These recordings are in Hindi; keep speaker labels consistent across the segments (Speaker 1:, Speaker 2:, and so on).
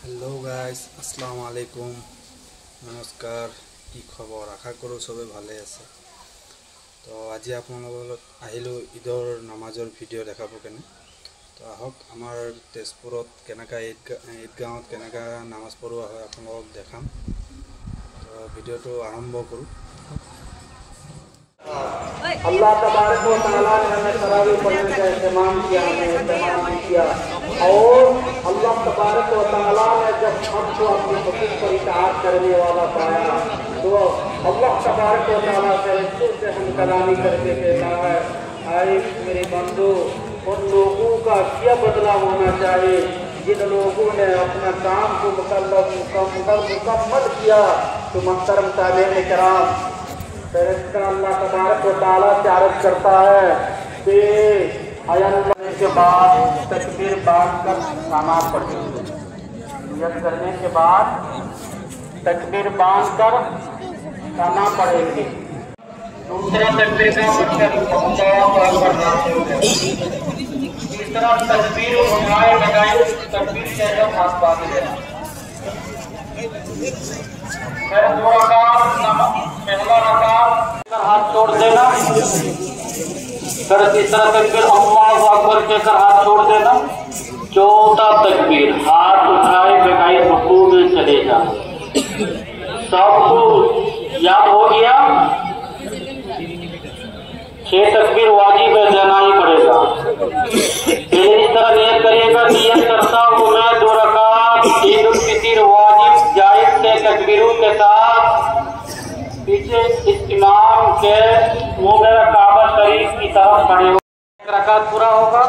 Speaker 1: हेलो गाइस अस्सलाम वालेकुम नमस्कार की खबर आशा करूँ सबे भाले आछे। तो आज आपनलोक आहिलो ईदर नमाजर भिडिओ देखाबो केने। तो आहक आमार तेजपुरत केनेका ईदगाँवत केनेका नामाज पढ़ुआ हय आपनलोक देखाम। तो भिडिओটো आरम्भ करूँ।
Speaker 2: अल्लाह तबारक व तआला ने हमें तरावी पढ़ने का एहतमाम किया और अल्लाह तबारक व तआला ने जब हमको अपने हुक्म पर इताअत करने वाला पाया तो अल्लाह तबारक व तआला से हम कलामी करके कहता है, आए मेरे बंदो, उन लोगों का क्या बदला होना चाहिए जिन लोगों ने अपना काम को मुकम्मल किया। तो मोहतरम ताबईन किराम अल्लाह तबारक व तआला से अर्ज करता है कि अयन करने के बाद तकबीर बांधकर खाना पढ़ेंगे। नियत करने के बाद तकबीर बांधकर खाना पढ़ेंगे। दूसरा तकबीर का मतलब तीसरा तकबीर उठाए लगाए तकबीर के जब हाथ बांध देना। पहला रकात हाथ छोड़ देना, फिर तीसरा तकबीर अल्लाहु अकबर कहकर हाथ छोड़ देना। चौथा तकबीर हाथ उठाए बगैर रुकू में चले जा। सबको याद हो गया? 6 तकबीर वाजिब है, देना ही पड़ेगा। इस तरह नियत करिएगा, नियत करता हूँ मैं 2 रकात ईद उल फितर वाजिब जायज से तकबीरों के साथ पीछे इस इमाम के मुंह में काबा शरीफ की तरफ खड़े हो। 1 रकात पूरा होगा,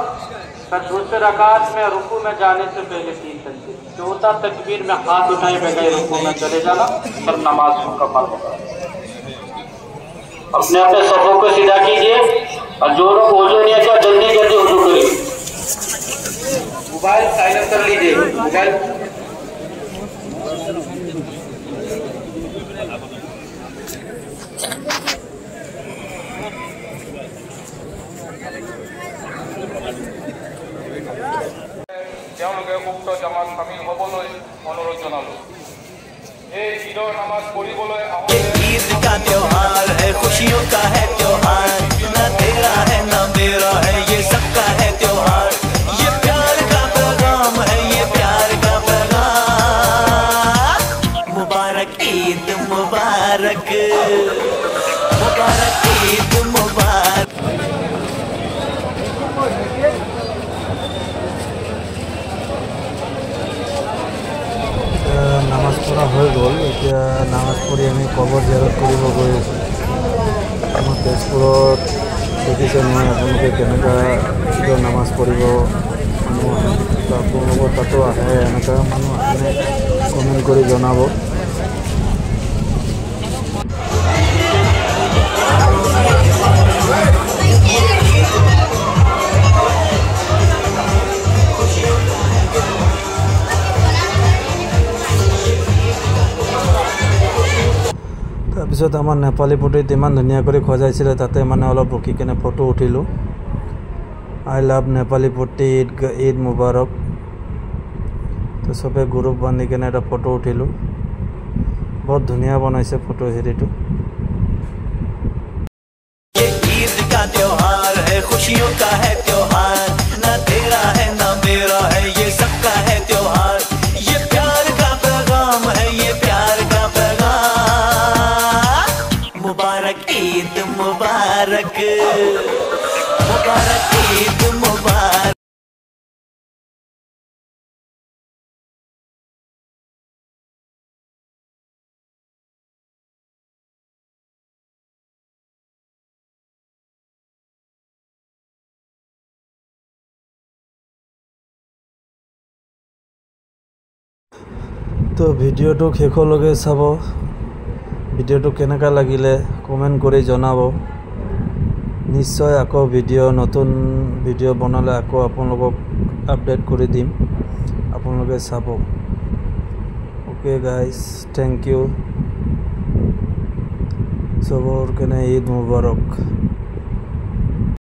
Speaker 2: फिर दूसरे रकात में रुकू में जाने से पहले 3 तकबीर। चौथा तकबीर में हाथ उठाए बगैर रुकू में चले जाना, फिर नमाज मुकम्मल होगा। अपने अपने सफों को सीधा कीजिए और जो लोग वजू नहीं किया जल्दी जल्दी वजू करिए। मोबाइल साइलेंट कर लीजिए। मोबाइल मुक्त जमात शामिल हबले अनुरोध जनालो। ईदर नमाज पढ़िबले ईद का त्योहार है, खुशियों का है त्योहार, न तेरा है न मेरा है, ये सबका है त्योहार। ये प्यार का पैगाम है, ये प्यार का पैगाम। मुबारक ईद मुबारक, मुबारक ईद मुबारक।
Speaker 1: नामाज पढ़ा हो गल। এতিয়া नामाज पढ़ी आम कबर जियारत कर गई आसो। आम तेजपुर देखिसे नहीं अपने केनेका नामाज पढ़ मानुह ततो आए एनेका मानुह आने कमेन्ट कर जनाब। তাৰপিছত আমাৰ নেপালী পট্টিত ইমান ধুনীয়াকৈ সজাইছিলে, তাতে মানে অলপ ৰখি কেনে ফটো উঠিলোঁ। আই লাভ নেপালী পট্টি, ঈদ মুবাৰক। তো চবে গ্ৰুপ বান্ধি কেনে এটা ফটো উঠিলোঁ। বহুত ধুনীয়া বনাইছে ফটো হেৰিটো।
Speaker 2: ईद का त्योहार है, खुशियों का है त्योहार, न तेरा है न मेरा है, ये सबका है त्योहार। ये प्यार का पैगाम है, ये प्यार का पैगाम। मुबारक ईद मुबारक, मुबारक ईद मुबारक।
Speaker 1: তো ভিডিওটো শেষলৈকে চাব। ভিডিওটো কেনেকা লাগিলে কমেণ্ট কৰি জনাব। নিশ্চয় আকৌ নতুন ভিডিও বনালে আকৌ আপোনালোকক আপডেট কৰি দিম, আপোনালোকে চাব। Okay guys, thank you. চবৰ কাৰণে ঈদ মুবাৰক।